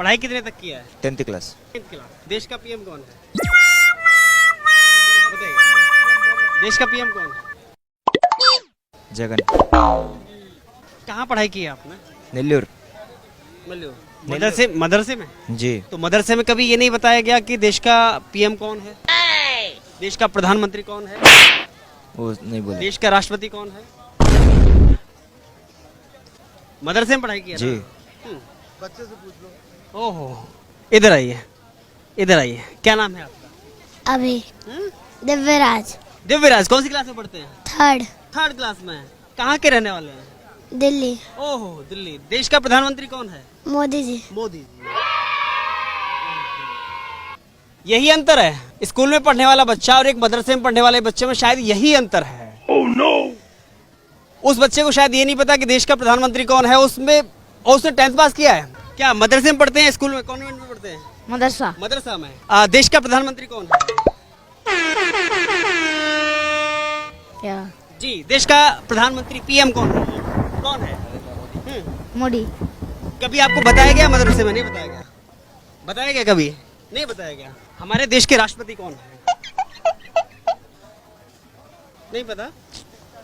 पढ़ाई कितने तक किया है? 10th class. 10th class. देश का पीएम कौन है? बताइए, देश का पीएम कौन है? जगन। कहाँ पढ़ाई की है आपने? नेल्लूर। मदरसे मदरसे में? जी। तो मदरसे में कभी ये नहीं बताया गया कि देश का पीएम कौन है, देश का प्रधानमंत्री कौन है, वो नहीं बोले। देश का राष्ट्रपति कौन है? मदरसे में पढ़ाई की है जी। ना? बच्चे से पूछ लो। ओहो, इधर आइए, इधर आइए। क्या नाम है आपका? अभी दिव्यराज। दिव्यराज। कौन सी क्लास में पढ़ते हैं? 3rd क्लास में। कहाँ के रहने वाले हैं? दिल्ली। ओहो, दिल्ली। देश का प्रधानमंत्री कौन है? मोदी जी। मोदी जी। यही अंतर है, स्कूल में पढ़ने वाला बच्चा और एक मदरसे में पढ़ने वाले बच्चे में शायद यही अंतर है। oh, no! उस बच्चे को शायद ये नहीं पता कि देश का प्रधानमंत्री कौन है। उसने 10th पास किया है। क्या मदरसे में पढ़ते हैं, स्कूल में, कॉन्वेंट में पढ़ते हैं? मदरसा। मदरसा में। देश का प्रधानमंत्री कौन है? क्या? जी, देश का प्रधानमंत्री पीएम कौन है? कौन है? मोदी। कभी आपको बताया गया? मदरसे में नहीं बताया गया। बताया गया कभी? नहीं बताया गया। हमारे देश के राष्ट्रपति कौन है? नहीं पता?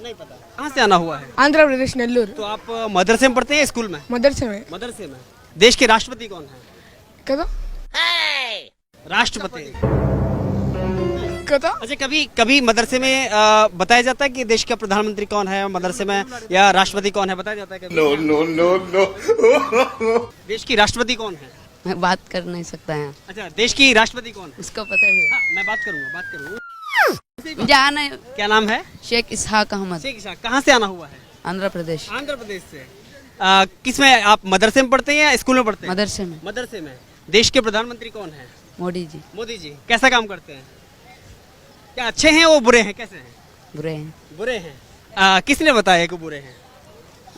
नहीं पता। कहाँ से आना हुआ है? आंध्र प्रदेश नेल्लूर। तो आप मदरसे में पढ़ते हैं, स्कूल में? मदरसे में। मदरसे में। देश के राष्ट्रपति कौन है? कदा राष्ट्रपति। कदा अच्छा, कभी कभी मदरसे में बताया जाता है कि देश का प्रधानमंत्री कौन है मदरसे में, या राष्ट्रपति कौन है, बताया जाता है कभी? No no no no. देश की राष्ट्रपति कौन है? मैं बात कर नहीं सकता है। अच्छा, देश की राष्ट्रपति कौन है? उसको पता है। हाँ, मैं बात करूंगा। मुझे आना है। क्या नाम है? शेख इसहाक अहमद। शेख इसाक। कहाँ से आना हुआ है? आंध्र प्रदेश। आंध्र प्रदेश से। किस में आप मदरसे में पढ़ते हैं या स्कूल में पढ़ते हैं? मदरसे में। मदरसे में। देश के प्रधानमंत्री कौन है? मोदी जी। मोदी जी। कैसा काम करते हैं? क्या अच्छे हैं वो, बुरे हैं, कैसे हैं? बुरे हैं। बुरे हैं। किसने बताया कि बुरे हैं?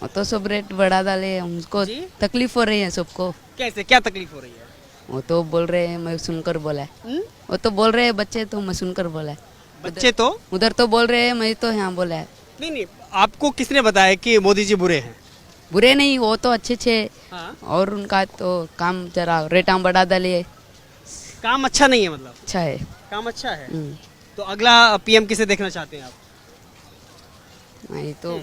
वो तो सब रेट बढ़ा डाले, हमको जी? तकलीफ हो रही है सबको। कैसे, क्या तकलीफ हो रही है? वो तो बोल रहे हैं, मैं सुनकर बोला है। वो तो बोल रहे हैं बच्चे, तो मैं सुनकर बोला है। बच्चे तो उधर तो बोल रहे हैं, मैं तो यहाँ बोला है। नहीं, आपको किसने बताया कि मोदी जी बुरे हैं? बुरे नहीं, वो तो अच्छे थे। हाँ? और उनका तो काम जरा रेट बढ़ा डाले। काम अच्छा नहीं है मतलब? अच्छा है। काम अच्छा है। तो अगला पीएम किसे देखना चाहते हैं आप? नहीं तो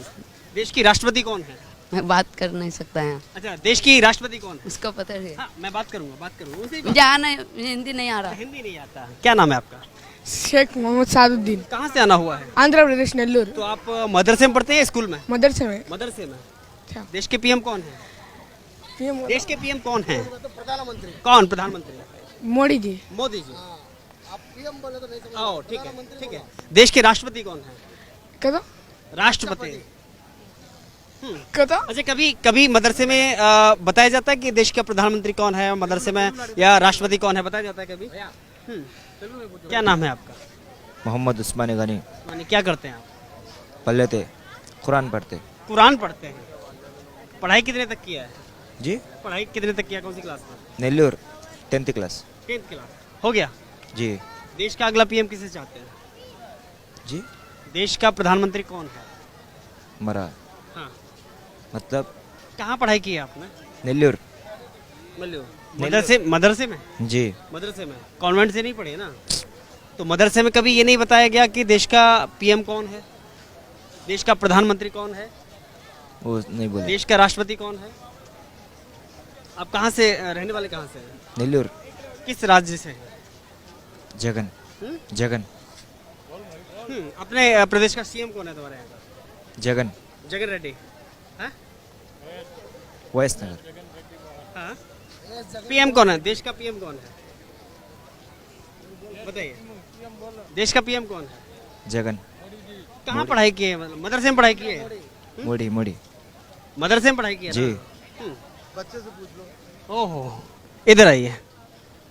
देश की राष्ट्रपति कौन है? मैं बात कर नहीं सकता है। अच्छा, देश की राष्ट्रपति कौन है? उसको पता है। हाँ, मैं बात करूंगा। उसे मुझे आना है, मुझे हिंदी नहीं आ रहा। हिंदी नहीं आता। क्या नाम है आपका? शेख मोहम्मद सादुद्दीन। कहाँ से आना हुआ है? आंध्र प्रदेश नेल्लूर। तो आप मदरसे में पढ़ते हैं, स्कूल में? मदरसे में। मदरसे में। अच्छा। देश के पीएम कौन है? पीएम देश के पीएम कौन है? प्रधानमंत्री। कौन प्रधानमंत्री? मोदी जी। मोदी जी। आप पीएम बोले तो नहीं। ठीक है, ठीक है। देश के राष्ट्रपति कौन है? कदा राष्ट्रपति। कदा अच्छा, कभी कभी मदरसे में बताया जाता है कि देश का प्रधानमंत्री कौन है मदरसे में, या राष्ट्रपति कौन है, बताया जाता है कभी? क्या नाम है आपका? मोहम्मद उस्मान गनी। माने क्या करते हैं आप? पढ़ते थे, कुरान पढ़ते। कुरान पढ़ते हैं। पढ़ाई कितने तक किया है? जी। पढ़ाई कितने तक किया, कौन सी क्लास में? Nellore 10th class. 10th class. हो गया। जी। देश का अगला पीएम किसे चाहते हैं? जी। देश का प्रधानमंत्री कौन है? मरा हाँ। मतलब कहाँ पढ़ाई की है आपने? नेल्लूर। मदरसे में? जी। मदरसे में। कॉन्वेंट से नहीं पढ़े ना? तो मदरसे में कभी ये नहीं बताया गया कि देश का पीएम कौन है, देश का प्रधानमंत्री कौन है, वो नहीं बोले। देश का राष्ट्रपति कौन है? आप कहाँ से रहने वाले, कहाँ से हैं? नेल्लूर। किस राज्य से हैं? जगन। जगन। अपने प्रदेश का सीएम कौन है तुम्हारे यहाँ का? जगन। जगन रेड्डी। हाँ? वैस नगर। हाँ? पीएम कौन है? देश का पीएम कौन है, बताइए। देश का पीएम कौन है? जगन। कहाँ पढ़ाई की है? मतलब मदरसे में पढ़ाई की है? मोदी। मोदी। मदरसे में पढ़ाई की है जी। बच्चे से पूछ लो। ओहो, इधर आइए,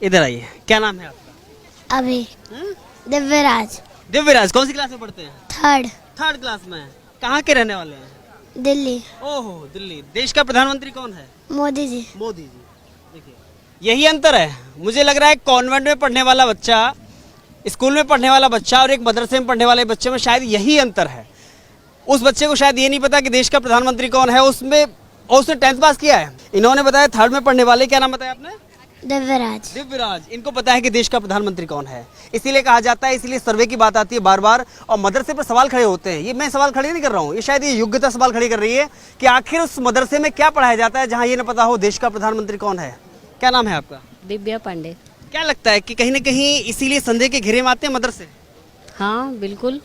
इधर आइए। क्या नाम है आपका? अभी दिव्यराज। दिव्यराज। कौन सी क्लास में पढ़ते हैं? 3rd क्लास में। कहाँ के रहने वाले हैं? दिल्ली। ओहो, दिल्ली। देश का प्रधानमंत्री कौन है? मोदी जी। मोदी जी। देखिए, यही अंतर है। मुझे लग रहा है कॉन्वेंट में पढ़ने वाला बच्चा, स्कूल में पढ़ने वाला बच्चा और एक मदरसे में पढ़ने वाले बच्चे में शायद यही अंतर है। उस बच्चे को शायद ये नहीं पता कि देश का प्रधानमंत्री कौन है। उसने 10th पास किया है। इन्होंने बताया 3rd में पढ़ने वाले। क्या नाम बताया आपने? दिव्यराज दिव्यराज, इनको पता है कि देश का प्रधानमंत्री कौन है, इसीलिए कहा जाता है, इसीलिए सर्वे की बात आती है बार बार और मदरसे पर सवाल खड़े होते हैं। ये मैं सवाल खड़े नहीं कर रहा हूँ, ये शायद ये योग्यता सवाल खड़ी कर रही है कि आखिर उस मदरसे में क्या पढ़ाया जाता है जहाँ ये न पता हो देश का प्रधानमंत्री कौन है। क्या नाम है आपका? दिव्या पांडे। क्या लगता है कि कहीं ना कहीं इसीलिए संदेह के घेरे में आते हैं मदरसे? हाँ बिल्कुल,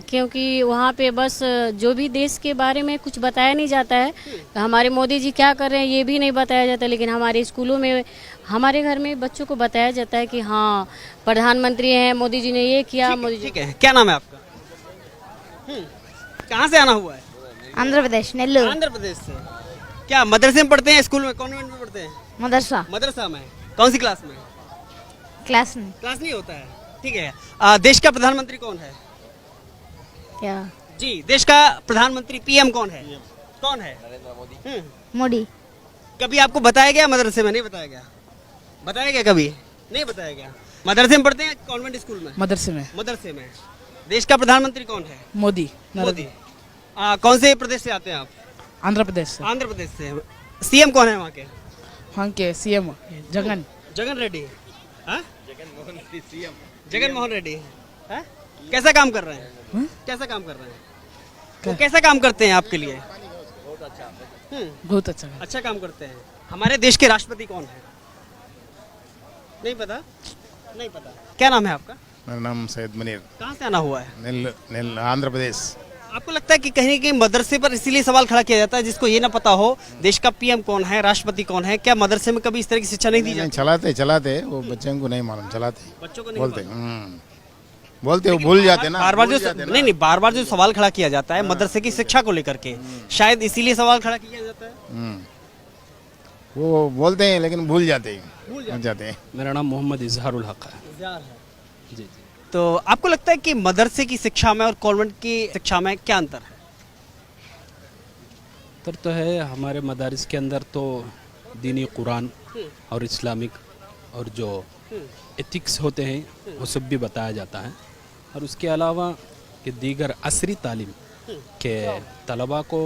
क्योंकि वहाँ पे बस जो भी देश के बारे में कुछ बताया नहीं जाता है, हमारे मोदी जी क्या कर रहे हैं ये भी नहीं बताया जाता, लेकिन हमारे स्कूलों में, हमारे घर में बच्चों को बताया जाता है कि हाँ प्रधानमंत्री हैं, मोदी जी ने ये किया, मोदी जी। ठीक है, क्या नाम है आपका? कहाँ से आना हुआ है? आंध्र प्रदेश नेल्लूर आंध्र प्रदेश से। क्या मदरसे में पढ़ते हैं, स्कूल में, कॉन्वेंट में पढ़ते हैं? मदरसा मदरसा में। कौन सी क्लास में? क्लास में क्लास नहीं होता है, ठीक है। देश का प्रधानमंत्री कौन है? क्या जी, देश का प्रधानमंत्री पीएम कौन है? कौन है? मोदी कभी आपको बताया गया मदरसे में? नहीं बताया गया। बताया गया कभी? नहीं बताया गया। मदरसे में पढ़ते हैं, कॉन्वेंट स्कूल में? मदरसे में मदरसे में। देश का प्रधानमंत्री कौन है? मोदी मोदी। कौन से प्रदेश से आते हैं आप? आंध्र प्रदेश से। आंध्र प्रदेश से। सीएम कौन है वहाँ के? वहाँ के सीएम जगन जगन रेड्डी। हाँ? जगन मोहन रेड्डी। हाँ? कैसा काम कर रहे हैं? कैसा काम कर रहे हैं? वो कैसा काम करते हैं आपके लिए? बहुत अच्छा है। अच्छा काम करते हैं। हमारे देश के राष्ट्रपति कौन है? नहीं पता? नहीं पता। क्या नाम है आपका? मेरा नाम सैयद मनीर। कहाँ से आना हुआ है? आंध्र प्रदेश। आपको लगता है कि कहीं ना कहीं मदरसे पर इसीलिए सवाल खड़ा किया जाता है जिसको ये ना पता हो देश का पीएम कौन है, राष्ट्रपति कौन है? क्या मदरसे में कभी इस तरह की शिक्षा नहीं दी नहीं, जाती? चलाते वो बच्चों को नहीं मालूम, चलाते बच्चों को नहीं बोलते मालूम। बोलते वो भूल जाते ना, बार बार भूल जो जाते ना। नहीं बार बार जो सवाल खड़ा किया जाता है मदरसे की शिक्षा को लेकर के, शायद इसीलिए सवाल खड़ा किया जाता है। वो बोलते हैं लेकिन भूल जाते हैं। मेरा नाम मोहम्मद इजहारुल हक है। जी जी। तो आपको लगता है कि मदरसे की शिक्षा में और कॉन्वेंट की शिक्षा में क्या अंतर है? तो है हमारे मदारिस के अंदर तो दीनी कुरान और इस्लामिक और जो एथिक्स होते हैं वो सब भी बताया जाता है, और उसके अलावा कि दीगर असरी तालीम के तलबा को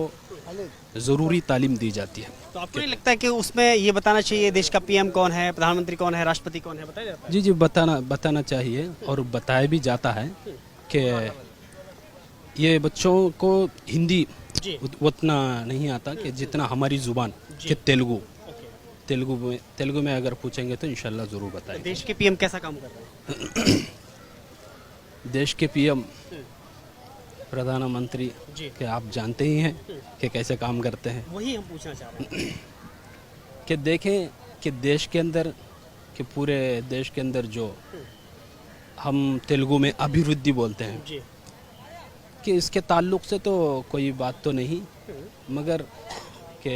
ज़रूरी तालीम दी जाती है। तो आपको नहीं लगता है कि उसमें ये बताना चाहिए देश का पीएम कौन है, प्रधानमंत्री कौन है, राष्ट्रपति कौन है, बताया जाता है? जी जी, बताना चाहिए और बताया भी जाता है कि ये बच्चों को हिंदी उतना नहीं आता कि जितना हमारी ज़ुबान के तेलुगु में अगर पूछेंगे तो इंशाल्लाह ज़रूर बताएंगे। देश के पीएम कैसा काम कर रहे हैं? देश के पीएम प्रधानमंत्री के आप जानते ही हैं कि कैसे काम करते हैं। वही हम पूछना चाह रहे हैं कि देखें कि देश के अंदर, कि पूरे देश के अंदर जो हम तेलुगु में अभिवृद्धि बोलते हैं जी। कि इसके ताल्लुक़ से तो कोई बात तो नहीं, मगर कि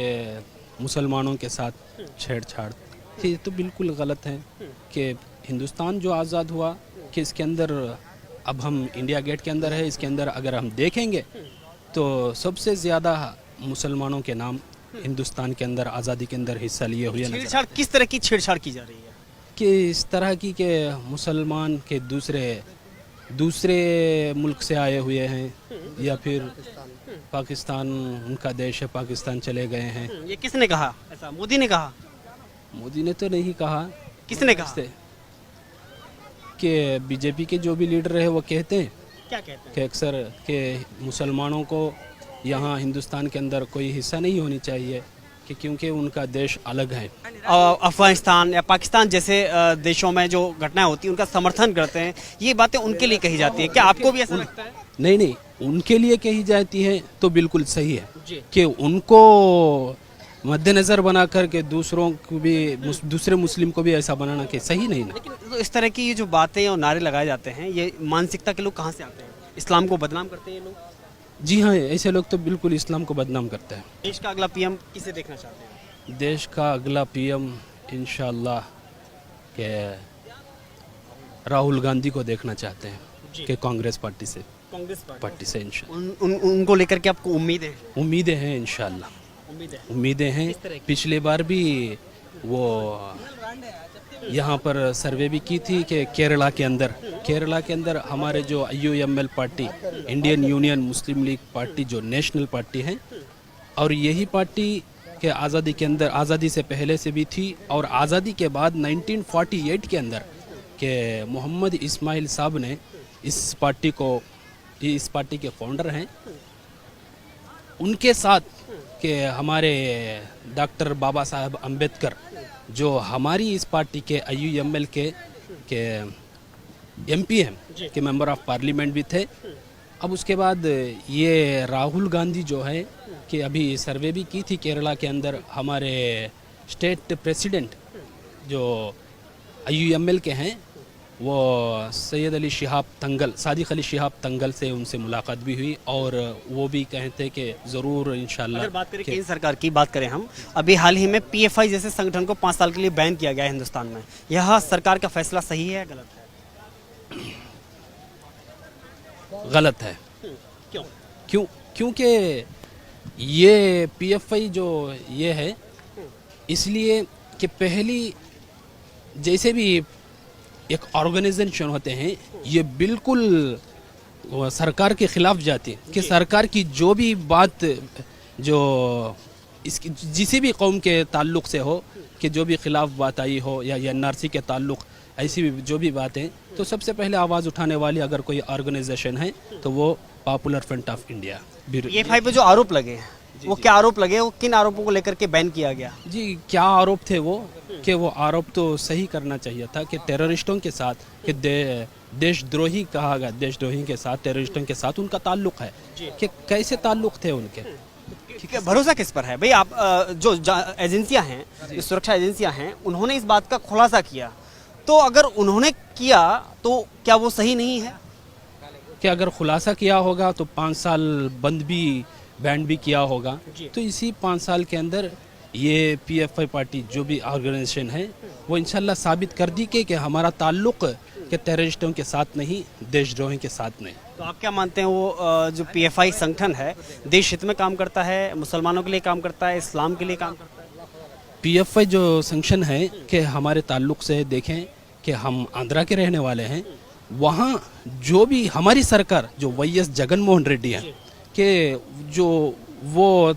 मुसलमानों के साथ छेड़छाड़ ये तो बिल्कुल गलत है। कि हिंदुस्तान जो आज़ाद हुआ कि इसके अंदर, अब हम इंडिया गेट के अंदर है, इसके अंदर अगर हम देखेंगे तो सबसे ज़्यादा मुसलमानों के नाम हिंदुस्तान के अंदर आज़ादी के अंदर हिस्सा लिए हुए नजर। छेड़छाड़ किस तरह की छेड़छाड़ की जा रही है? कि इस तरह की कि मुसलमान के दूसरे मुल्क से आए हुए हैं या फिर पाकिस्तान उनका देश है, पाकिस्तान चले गए हैं। ये किसने कहा ऐसा? मोदी ने कहा? मोदी ने तो नहीं कहा। किसने कहा? कि बीजेपी के जो भी लीडर है वो कहते हैं, क्या कहते हैं? कि अक्सर के मुसलमानों को यहाँ हिंदुस्तान के अंदर कोई हिस्सा नहीं होनी चाहिए कि क्योंकि उनका देश अलग है। अफगानिस्तान या पाकिस्तान जैसे देशों में जो घटनाएं होती हैं उनका समर्थन करते हैं, ये बातें उनके लिए कही जाती है। क्या आपको भी ऐसा लगता है? नहीं, उनके लिए कही जाती है तो बिल्कुल सही है जी। कि उनको मद्देनजर बनाकर के दूसरों को भी, दूसरे मुस्लिम को भी ऐसा बनाना कि सही नहीं ना। लेकिन तो इस तरह की ये जो बातें और नारे लगाए जाते हैं, ये मानसिकता के लोग कहाँ से आते हैं? इस्लाम को बदनाम करते हैं ये लोग? जी हाँ, ऐसे लोग तो बिल्कुल इस्लाम को बदनाम करते हैं। देश का अगला पीएम किसे देखना चाहते हैं? देश का अगला पीएम इंशाअल्लाह के राहुल गांधी को देखना चाहते हैं कि कांग्रेस पार्टी से इंशाअल्लाह। उनको लेकर के आपको उम्मीदें हैं इंशाअल्लाह, उम्मीदें हैं। पिछले बार भी वो यहाँ पर सर्वे भी की थी कि केरला के अंदर हमारे जो IUML पार्टी, इंडियन यूनियन मुस्लिम लीग पार्टी, जो नेशनल पार्टी है, और यही पार्टी कि आज़ादी के अंदर, आज़ादी से पहले से भी थी और आज़ादी के बाद 1948 के अंदर कि मोहम्मद इस्माइल साहब ने इस पार्टी के फाउंडर हैं, उनके साथ कि हमारे डॉक्टर बाबा साहब अम्बेडकर जो हमारी इस पार्टी के IUML के MP हैं कि मेंबर ऑफ पार्लियामेंट भी थे। अब उसके बाद ये राहुल गांधी जो है कि अभी सर्वे भी की थी केरला के अंदर, हमारे स्टेट प्रेसिडेंट जो IUML के हैं वो सैयद अली शिहाब तंगल, सादिक अली शिहाब तंगल से उनसे मुलाकात भी हुई और वो भी कहते कि ज़रूर इंशाल्लाह। अगर बात करें केंद्र सरकार की बात करें हम, अभी हाल ही में PFI जैसे संगठन को 5 साल के लिए बैन किया गया है हिंदुस्तान में, यह सरकार का फैसला सही है गलत है? गलत है। क्यों? क्योंकि ये PFI जो ये है इसलिए कि पहली जैसे भी एक ऑर्गेनाइजेशन होते हैं ये बिल्कुल सरकार के खिलाफ जाती है कि सरकार की जो भी बात जो इसकी जिसी भी कौम के ताल्लुक से हो कि जो भी खिलाफ बात आई हो या NRC के ताल्लुक ऐसी भी जो भी बातें, तो सबसे पहले आवाज़ उठाने वाली अगर कोई ऑर्गेनाइजेशन है तो वो popular front of India. PFI पे जो आरोप लगे हैं वो क्या आरोप लगे, वो किन आरोपों को लेकर के बैन किया गया? जी क्या आरोप थे वो कि वो आरोप तो सही करना चाहिए था कि टेररिस्टों के साथ कि देशद्रोही कहा गया, देशद्रोही के साथ, टेररिस्टों के साथ उनका ताल्लुक है कि कैसे ताल्लुक थे उनके। भरोसा किस पर है भाई? आप जो एजेंसियां हैं, जो सुरक्षा एजेंसियां हैं, उन्होंने इस बात का खुलासा किया, तो अगर उन्होंने किया तो क्या वो सही नहीं है? कि अगर खुलासा किया होगा तो 5 साल बंद भी बैंड भी किया होगा, तो इसी 5 साल के अंदर ये PFI पार्टी जो भी ऑर्गेनाइजेशन है वो इंशाल्लाह साबित कर दी कि हमारा ताल्लुक के टेररिस्टों के साथ नहीं, देशद्रोही के साथ नहीं। तो आप क्या मानते हैं वो जो PFI संगठन है देश हित में काम करता है, मुसलमानों के लिए काम करता है, इस्लाम के लिए काम करता है? PFI जो संगठन है कि हमारे ताल्लुक से देखें कि हम आंध्रा के रहने वाले हैं, वहाँ जो भी हमारी सरकार जो YS जगन मोहन रेड्डी है कि जो वो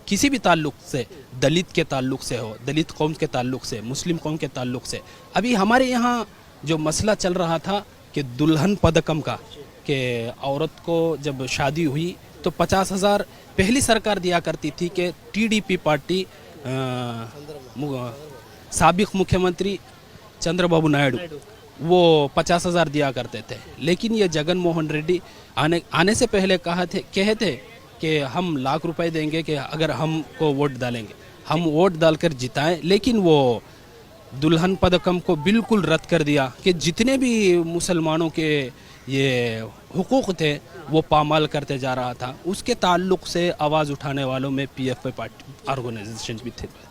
किसी भी ताल्लुक से, दलित के ताल्लुक से हो, दलित कौम के ताल्लुक से, मुस्लिम कौम के ताल्लुक से, अभी हमारे यहाँ जो मसला चल रहा था कि दुल्हन पदकम का, कि औरत को जब शादी हुई तो 50,000 पहली सरकार दिया करती थी कि TDP पार्टी साबिक मुख्यमंत्री चंद्रबाबू नायडू वो 50,000 दिया करते थे, लेकिन ये जगन मोहन रेड्डी आने से पहले कहे थे कि हम लाख रुपए देंगे कि अगर हमको वोट डालेंगे, हम वोट डालकर जिताएं, लेकिन वो दुल्हन पदकम को बिल्कुल रद्द कर दिया कि जितने भी मुसलमानों के ये हुकूक थे वो पामाल करते जा रहा था। उसके ताल्लुक से आवाज़ उठाने वालों में PFI पार्टी ऑर्गेनाइजेशन भी थे।